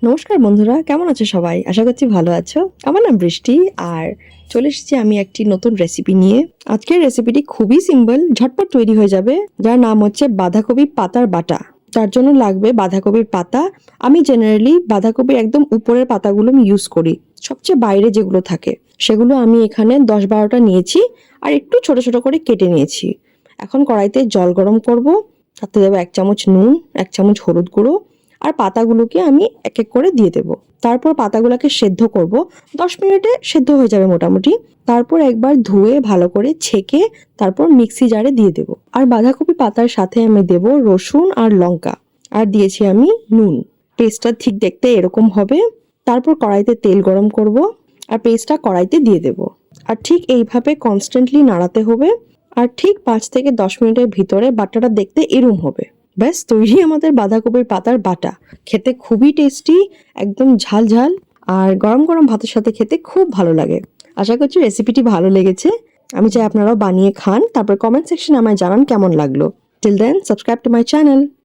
নমস্কার বন্ধুরা, কেমন আছো সবাই? আশা করছি ভালো আছো। আমার নাম বৃষ্টি আর চলে এসেছি আমি একটি নতুন রেসিপি নিয়ে। আজকের রেসিপিটি খুবই সিম্পল, ঝটপট তৈরি হয়ে যাবে, যার নাম হচ্ছে বাঁধাকপি পাতার বাটা। তার জন্য লাগবে বাঁধাকপির পাতা। আমি জেনারেলি বাঁধাকপির একদম উপরের পাতাগুলো আমি ইউজ করি, সবচেয়ে বাইরে যেগুলো থাকে সেগুলো আমি এখানে 10-12টা নিয়েছি আর একটু ছোট ছোট করে কেটে নিয়েছি। এখন কড়াইতে জল গরম করব, তাতে দেবো 1 চামচ নুন, 1 চামচ হলুদ গুঁড়ো আর পাতাগুলোকে আমি এক এক করে দিয়ে দেব। তারপর পাতাগুলোকে সেদ্ধ করব, 10 মিনিটে সেদ্ধ হয়ে যাবে মোটামুটি। তারপর একবার ধুয়ে ভালো করে ছেঁকে তারপর মিক্সি জারে দিয়ে দেব। আর বাঁধাকপি পাতার সাথে আমি দেব রসুন আর লঙ্কা, আর দিয়েছি আমি নুন। পেস্টটা ঠিক দেখতে এরকম হবে। তারপর কড়াইতে তেল গরম করব আর পেস্টটা কড়াইতে দিয়ে দেব। আর ঠিক এইভাবে কনস্ট্যান্টলি নাড়াতে হবে। আর ঠিক 5 থেকে 10 মিনিটের ভিতরে বাটাটা দেখতে এরম হবে। ব্যাস তৈরি আমাদের বাঁধাকপির পাতার বাটা। খেতে খুবই টেস্টি, একদম ঝাল ঝাল, আর গরম গরম ভাতের সাথে খেতে খুব ভালো লাগে। আশা করছি রেসিপিটি ভালো লেগেছে। আমি চাই আপনারাও বানিয়ে খান, তারপর কমেন্ট সেকশনে আমায় জানান কেমন লাগলো। Till then, subscribe to my channel.